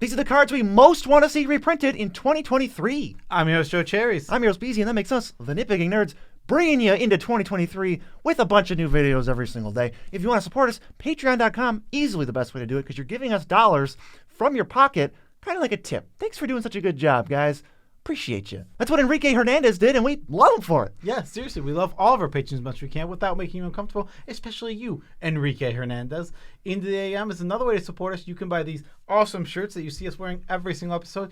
These are the cards we most want to see reprinted in 2023. I'm your host, Joe Cherries. I'm your host, Beezy, and that makes us the Nitpicking Nerds, bringing you into 2023 with a bunch of new videos every single day. If you want to support us, patreon.com, easily the best way to do it, because you're giving us dollars from your pocket, kind of like a tip. Thanks for doing such a good job, guys. Appreciate you. That's what Enrique Hernandez did, and we love him for it. Yeah, seriously, we love all of our patrons as much as we can without making you uncomfortable, especially you, Enrique Hernandez. IntoTheAM is another way to support us. You can buy these awesome shirts that you see us wearing every single episode.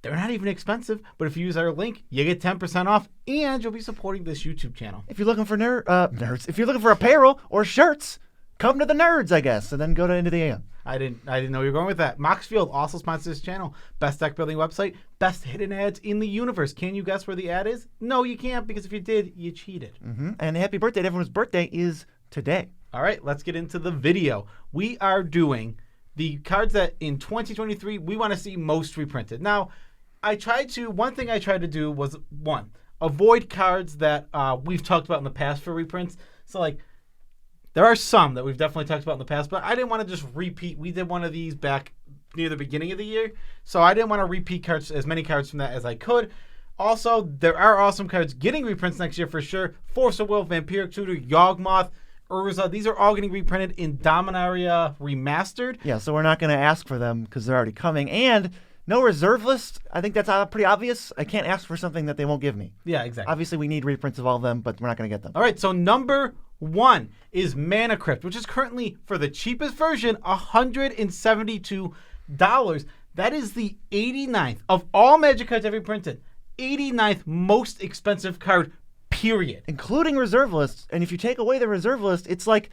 They're not even expensive, but if you use our link, you get 10% off, and you'll be supporting this YouTube channel. If you're looking for nerds, if you're looking for apparel or shirts, come to the Nerds, I guess, and then go to IntoTheAM. I didn't know you were going with that. Moxfield also sponsors this channel. Best deck building website. Best hidden ads in the universe. Can you guess where the ad is? No, you can't, because if you did, you cheated. And happy birthday to everyone whose birthday is today. All right, let's get into the video. We are doing the cards that in 2023 we want to see most reprinted. Now, one thing I tried to do was, avoid cards that we've talked about in the past for reprints. So, like, there are some that we've definitely talked about in the past, but I didn't want to just repeat. We did one of these back near the beginning of the year, so I didn't want to repeat as many cards from that as I could. Also, there are awesome cards getting reprints next year for sure. Force of Will, Vampiric Tutor, Yawgmoth, Urza. These are all getting reprinted in Dominaria Remastered. Yeah, so we're not going to ask for them because they're already coming. And no reserve list. I think that's pretty obvious. I can't ask for something that they won't give me. Yeah, exactly. Obviously, we need reprints of all of them, but we're not going to get them. All right, so number 1 is Mana Crypt, which is currently, for the cheapest version, $172. That is the 89th of all Magic cards ever printed. 89th most expensive card, period. Including reserve lists. And if you take away the reserve list, it's like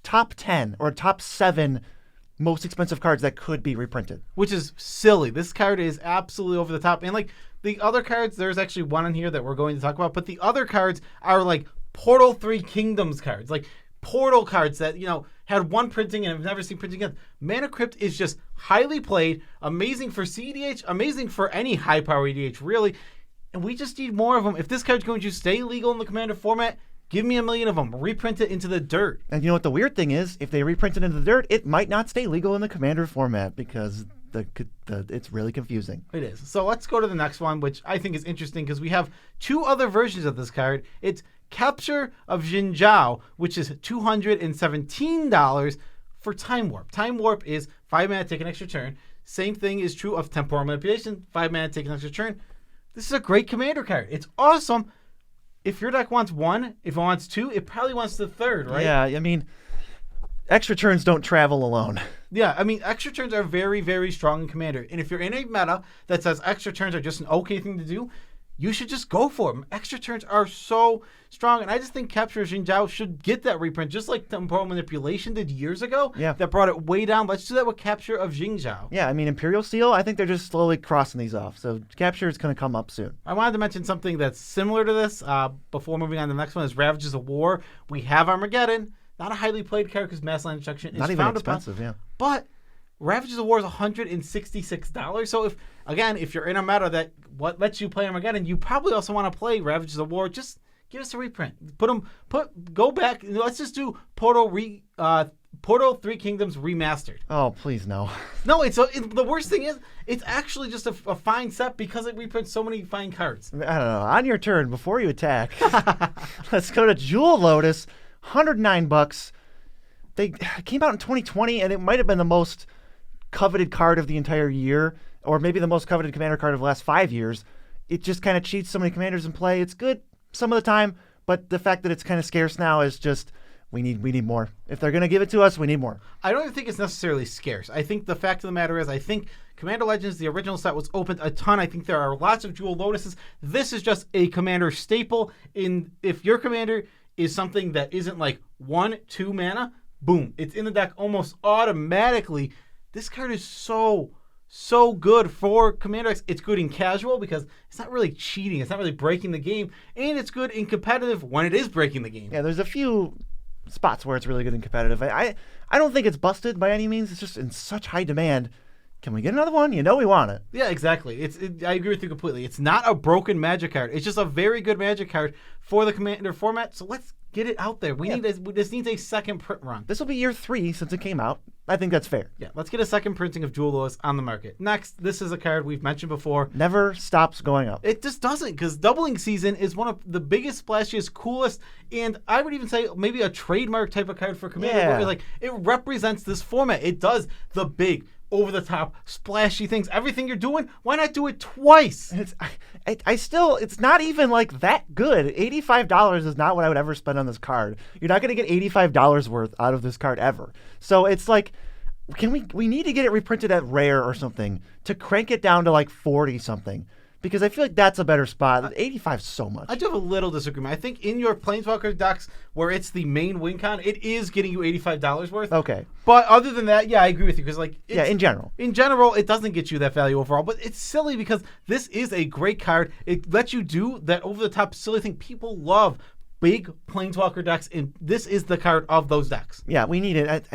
top 10 or top 7 most expensive cards that could be reprinted. Which is silly. This card is absolutely over the top. And like the other cards, there's actually one in here that we're going to talk about, but the other cards are like Portal 3 Kingdoms cards, like Portal cards that, had one printing and have never seen printing again. Mana Crypt is just highly played, amazing for CEDH, amazing for any high power EDH, really. And we just need more of them. If this card's going to stay legal in the Commander format, give me 1 million of them. Reprint it into the dirt. And you know what the weird thing is? If they reprint it into the dirt, it might not stay legal in the Commander format because it's really confusing. It is. So let's go to the next one, which I think is interesting because we have 2 other versions of this card. It's Capture of Jinzhou, which is $217 for Time Warp. Time Warp is 5 mana, take an extra turn. Same thing is true of Temporal Manipulation, 5 mana, take an extra turn. This is a great Commander card. It's awesome. If your deck wants 1, if it wants 2, it probably wants the 3rd, right? Yeah, I mean, extra turns don't travel alone. Yeah, I mean, extra turns are very, very strong in Commander. And if you're in a meta that says extra turns are just an okay thing to do, you should just go for them. Extra turns are so strong. And I just think Capture of Jinzhou should get that reprint, just like Temporal Manipulation did years ago. Yeah. That brought it way down. Let's do that with Capture of Jinzhou. Yeah, I mean, Imperial Steel, I think they're just slowly crossing these off. So Capture is going to come up soon. I wanted to mention something that's similar to this before moving on to the next one is Ravages of War. We have Armageddon. Not a highly played card because Mass Land Destruction is not even frowned expensive, upon, yeah. But Ravages of War is $166. So if you're in a meta that lets you play Armageddon, you probably also want to play Ravages of War. Just give us a reprint. Go back. Let's just do Portal 3 Kingdoms Remastered. Oh, please no. No, the worst thing is it's actually just a fine set because it reprints so many fine cards. I don't know. On your turn, before you attack, let's go to Jewel Lotus, $109. They came out in 2020, and it might have been the most coveted card of the entire year, or maybe the most coveted Commander card of the last 5 years. It just kind of cheats so many Commanders in play. It's good some of the time, but the fact that it's kind of scarce now is just we need more. If they're going to give it to us, we need more. I don't even think it's necessarily scarce. I think the fact of the matter is I think Commander Legends, the original set, was opened a ton. I think there are lots of Jewel Lotuses. This is just a Commander staple. If your Commander is something that isn't like 1, 2 mana, boom, it's in the deck almost automatically. This card is so good for Commander X. It's good in casual because it's not really cheating. It's not really breaking the game. And it's good in competitive when it is breaking the game. Yeah, there's a few spots where it's really good in competitive. I don't think it's busted by any means. It's just in such high demand. Can we get another one? You know we want it. Yeah, exactly. I agree with you completely. It's not a broken Magic card. It's just a very good Magic card for the Commander format. So let's Get it out there. This needs a second print run. This will be year 3 since it came out. I think that's fair. Yeah, let's get a second printing of Jewel Lotus on the market. Next, this is a card we've mentioned before. Never stops going up. It just doesn't, because Doubling Season is one of the biggest, splashiest, coolest, and I would even say maybe a trademark type of card for Commander. Yeah. Where you're like, it represents this format. It does the big, over-the-top, splashy things. Everything you're doing, why not do it twice? It's not even like that good. $85 is not what I would ever spend on this card. You're not going to get $85 worth out of this card ever. So it's like, we need to get it reprinted at rare or something to crank it down to like 40 something, because I feel like that's a better spot. 85 is so much. I do have a little disagreement. I think in your Planeswalker decks where it's the main win con, it is getting you $85 worth. Okay. But other than that, yeah, I agree with you, because in general. In general, it doesn't get you that value overall, but it's silly because this is a great card. It lets you do that over-the-top silly thing people love. Big Planeswalker decks, and this is the card of those decks. Yeah, we need it.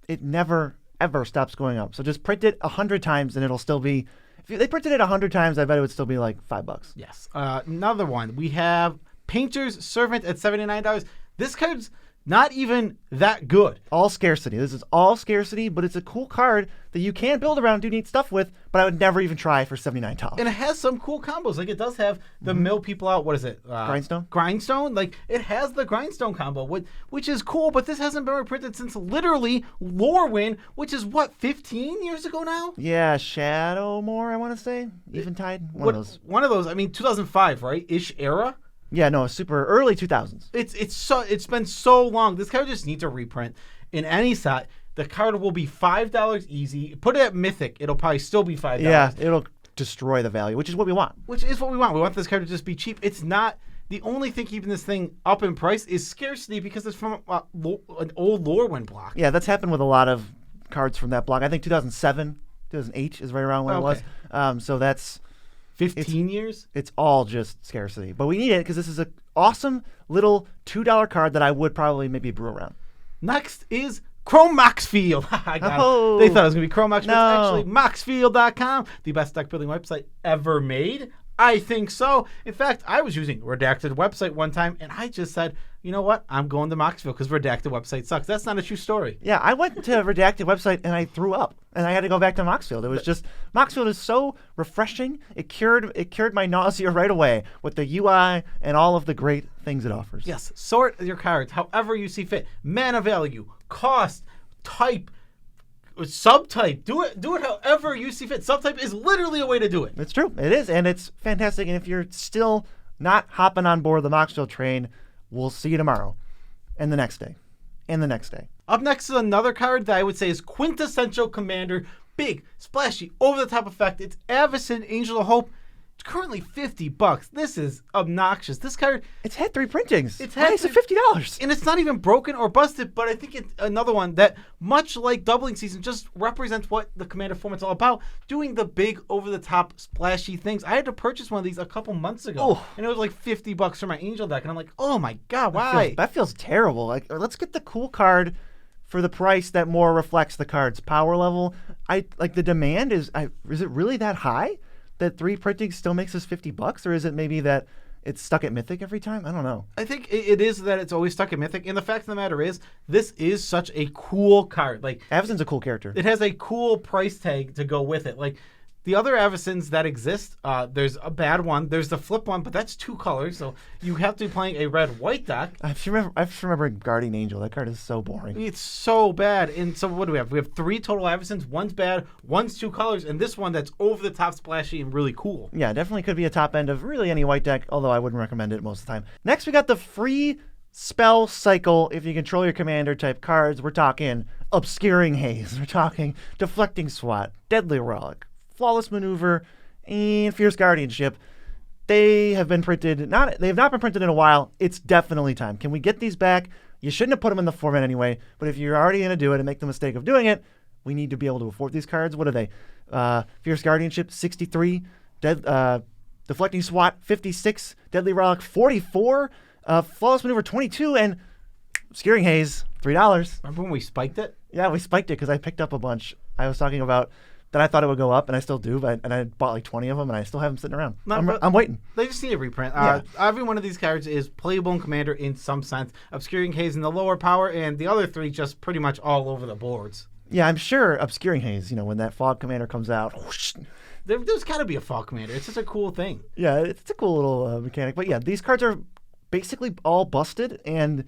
It never, ever stops going up. So just print it 100 times and it'll still be, if they printed it 100 times, I bet it would still be like $5. Yes. Another one. We have Painter's Servant at $79. This card's not even that good. All scarcity. This is all scarcity, but it's a cool card that you can build around, do neat stuff with, but I would never even try for $79. And it has some cool combos. Like, it does have the mill people out. What is it? Grindstone? Grindstone. Like, it has the Grindstone combo, which is cool, but this hasn't been reprinted since literally Lorwyn, which is, 15 years ago now? Yeah, Shadowmoor, I want to say. Eventide? One of those. One of those. I mean, 2005, right? Ish era? Yeah, no, super early 2000s. It's been so long. This card just needs a reprint in any set. The card will be $5 easy. Put it at Mythic, it'll probably still be $5. Yeah, it'll destroy the value, which is what we want. Which is what we want. We want this card to just be cheap. It's not the only thing keeping this thing up in price is scarcity, because it's from an old Lorwyn block. Yeah, that's happened with a lot of cards from that block. I think 2007, 2008 is right around when it was. So that's 15 years? It's all just scarcity. But we need it because this is an awesome little $2 card that I would probably maybe brew around. Next is Chrome Maxfield. I got it. They thought it was going to be Chrome Maxfield. No. It's actually Maxfield.com, the best deck building website ever made. I think so. In fact, I was using Redacted website one time, and I just said, you know what? I'm going to Maxfield because Redacted website sucks. That's not a true story. Yeah, I went to Redacted website and I threw up, and I had to go back to Maxfield. It was just, Maxfield is so refreshing. It cured my nausea right away with the UI and all of the great things it offers. Yes, sort your cards however you see fit. Mana value, cost, type, subtype. Do it however you see fit. Subtype is literally a way to do it. It's true. It is, and it's fantastic. And if you're still not hopping on board the Maxfield train, we'll see you tomorrow, and the next day, and the next day. Up next is another card that I would say is quintessential Commander. Big, splashy, over-the-top effect. It's Avacyn, Angel of Hope. It's currently $50. This is obnoxious. This card... It's had 3 printings. It's $50. And it's not even broken or busted, but I think it's another one that, much like Doubling Season, just represents what the Commander format's all about. Doing the big, over-the-top, splashy things. I had to purchase one of these a couple months ago, and it was like $50 for my Angel deck. And I'm like, oh my God, why? That feels terrible. Like, let's get the cool card for the price that more reflects the card's power level. The demand is it really that high that 3 printings still makes us $50, or is it maybe that it's stuck at Mythic every time? I don't know. I think it is that it's always stuck at Mythic, and the fact of the matter is, this is such a cool card. Like, Avacyn's a cool character. It has a cool price tag to go with it. Like, the other Avacyns that exist, there's a bad one. There's the flip one, but that's 2 colors, so you have to be playing a red-white deck. I just remember Guardian Angel. That card is so boring. It's so bad. And so what do we have? We have 3 total Avacyns. One's bad, one's 2 colors, and this one that's over-the-top splashy and really cool. Yeah, definitely could be a top end of really any white deck, although I wouldn't recommend it most of the time. Next, we got the free spell cycle if you control your commander type cards. We're talking Obscuring Haze. We're talking Deflecting Swat, Deadly Relic, Flawless Maneuver, and Fierce Guardianship. They have been printed. They have not been printed in a while. It's definitely time. Can we get these back? You shouldn't have put them in the format anyway, but if you're already going to do it and make the mistake of doing it, we need to be able to afford these cards. What are they? Fierce Guardianship, 63. Deflecting Swat, 56. Deadly Relic, 44. Flawless Maneuver, 22. And Obscuring Haze, $3. Remember when we spiked it? Yeah, we spiked it because I picked up a bunch. I was talking about that I thought it would go up, and I still do. And I bought like 20 of them, and I still have them sitting around. I'm waiting. They just need a reprint. Every one of these cards is playable in Commander in some sense. Obscuring Haze in the lower power, and the other 3 just pretty much all over the boards. Yeah, I'm sure Obscuring Haze, when that Fog Commander comes out. Whoosh. There's got to be a Fog Commander. It's just a cool thing. Yeah, it's a cool little mechanic. But yeah, these cards are basically all busted, and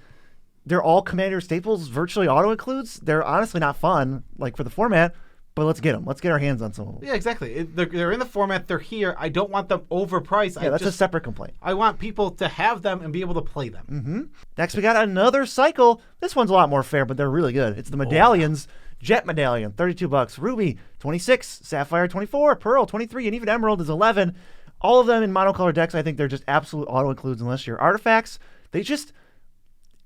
they're all Commander staples, virtually auto-includes. They're honestly not fun, like, for the format. But let's get them. Let's get our hands on some of them. Yeah, exactly. They're in the format. They're here. I don't want them overpriced. Yeah, that's a separate complaint. I want people to have them and be able to play them. Mm-hmm. Next, we got another cycle. This one's a lot more fair, but they're really good. It's the medallions. Jet Medallion, $32. Ruby, $26. Sapphire, $24. Pearl, $23. And even Emerald is $11. All of them in monocolor decks, I think they're just absolute auto-includes unless you're artifacts. They just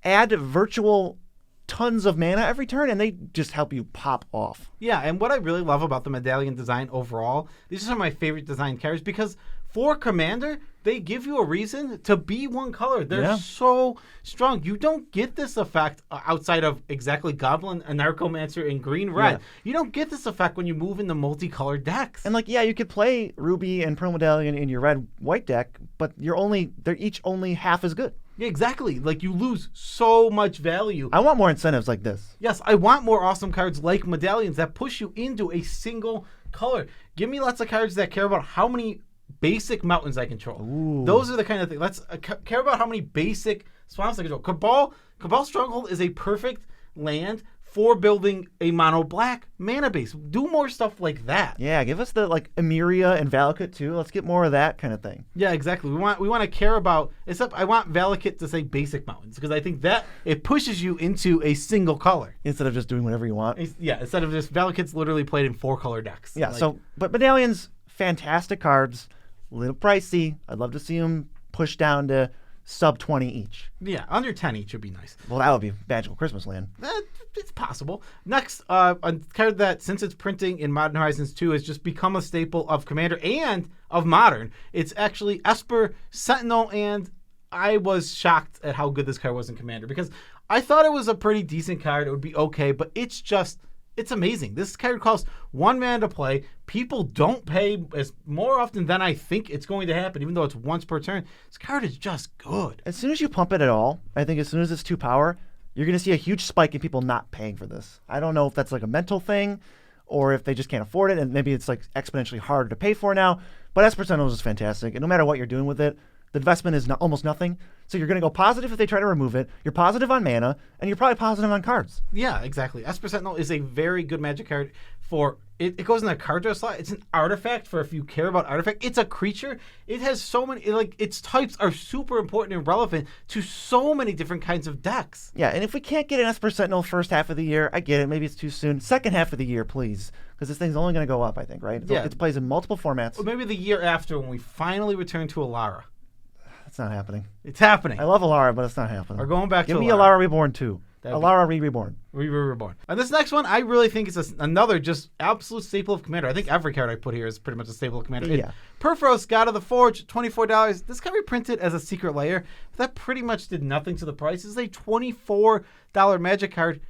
add virtual tons of mana every turn, and they just help you pop off. Yeah, and what I really love about the medallion design overall, these are some of my favorite design cards because for Commander, they give you a reason to be one color. They're so strong. You don't get this effect outside of exactly Goblin, Anarchomancer, and Green-Red. Yeah. You don't get this effect when you move into multicolored decks. And you could play Ruby and Pearl Medallion in your red-white deck, but they're each only half as good. Yeah, exactly. You lose so much value. I want more incentives like this. Yes, I want more awesome cards like medallions that push you into a single color. Give me lots of cards that care about how many basic mountains I control. Ooh. Those are the kind of things. Let's care about how many basic swamps I control. Cabal Stronghold is a perfect land for building a mono black mana base. Do more stuff like that. Yeah, give us the Emeria and Valakut too. Let's get more of that kind of thing. Yeah, exactly. We want to care about. Except I want Valakut to say basic mountains because I think that it pushes you into a single color instead of just doing whatever you want. Yeah, instead of just Valakut's literally played in 4-color decks. Yeah. But medallions, fantastic cards, a little pricey. I'd love to see them pushed down to sub 20 each. Yeah, under 10 each would be nice. Well, that would be Magical Christmas Land. It's possible. Next, a card that, since it's printing in Modern Horizons 2, has just become a staple of Commander and of Modern. It's actually Esper Sentinel, and I was shocked at how good this card was in Commander because I thought it was a pretty decent card. It would be okay, but it's amazing. This card costs 1 mana to play. People don't pay as more often than I think it's going to happen, even though it's once per turn. This card is just good. As soon as you pump it at all, I think as soon as it's 2 power, you're going to see a huge spike in people not paying for this. I don't know if that's a mental thing or if they just can't afford it, and maybe it's exponentially harder to pay for now. But Esper Sentinel is fantastic, and no matter what you're doing with it, the investment is almost nothing. So you're going to go positive if they try to remove it. You're positive on mana, and you're probably positive on cards. Yeah, exactly. Esper Sentinel is a very good Magic card for it. It goes in the card draw slot. It's an artifact for if you care about artifact. It's a creature. It has so many. Its types are super important and relevant to so many different kinds of decks. Yeah, and if we can't get an Esper Sentinel first half of the year, I get it. Maybe it's too soon. Second half of the year, please, because this thing's only going to go up. I think, right? Yeah. It plays in multiple formats. Or maybe the year after when we finally return to Alara. It's not happening. It's happening. I love Alara, but it's not happening. We're going back to Give me Alara Reborn 2. Alara Reborn. Reborn. And this next one, I really think is another just absolute staple of Commander. I think every card I put here is pretty much a staple of Commander. Yeah. Perforos, God of the Forge, $24. This got reprinted as a secret layer. But that pretty much did nothing to the price. This is a $24 Magic card.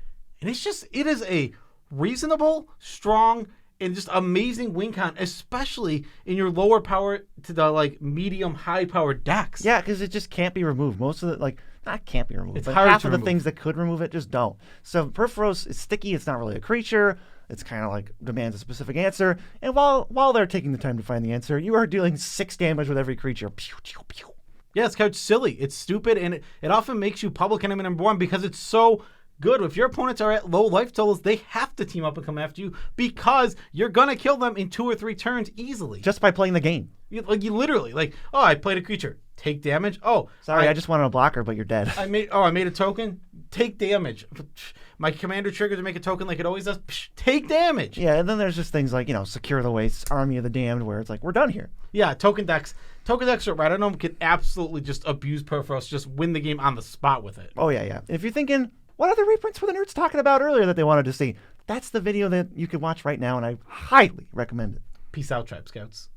And it is a reasonable, strong, and just amazing win con, especially in your lower power to the medium high power decks. Yeah, because it just can't be removed. Most of the not can't be removed. It's but hard half to of the remove. things that could remove it just don't. So Perforos is sticky. It's not really a creature. It's kind of demands a specific answer. And while they're taking the time to find the answer, you are dealing 6 damage with every creature. Pew, pew, pew. Yeah, this card's silly. It's stupid, and it often makes you public enemy number 1 because it's so good. If your opponents are at low life totals, they have to team up and come after you because you're going to kill them in 2 or 3 turns easily. Just by playing the game. You literally, I played a creature. Take damage. Oh, sorry, I just wanted a blocker, but you're dead. I made a token. Take damage. My commander trigger to make a token like it always does. Take damage. Yeah, and then there's just things like, Secure the Wastes, Army of the Damned, where it's we're done here. Yeah, token decks. Token decks are right. I know can absolutely just abuse Perforos, just win the game on the spot with it. Oh, yeah. If you're thinking, what other reprints were the nerds talking about earlier that they wanted to see? That's the video that you can watch right now, and I highly recommend it. Peace out, Tribe Scouts.